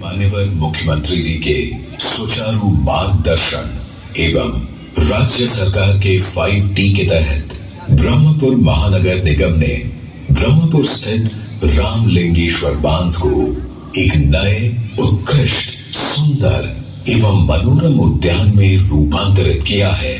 माननीय मुख्यमंत्री जी के सुचारू मार्गदर्शन एवं राज्य सरकार के 5T के तहत ब्रह्मपुर महानगर निगम ने ब्रह्मपुर स्थित रामलिंगेश्वर बांध को एक नए उत्कृष्ट सुंदर एवं मनोरम उद्यान में रूपांतरित किया है।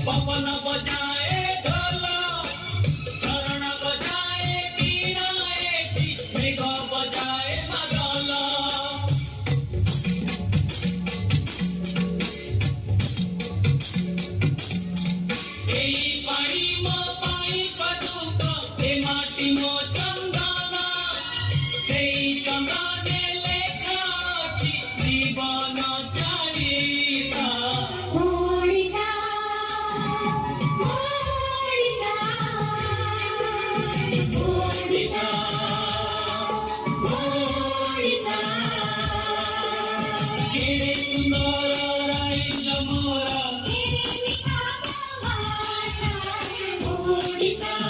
पवन बजाए ढोला, शरण बजाए बीना, मृग बजाए मदला। एई पानी मो पानी पदुक, ए माटी मो चंदना, एई चंदने लेखा अछि जीवन चालिसा। Odisha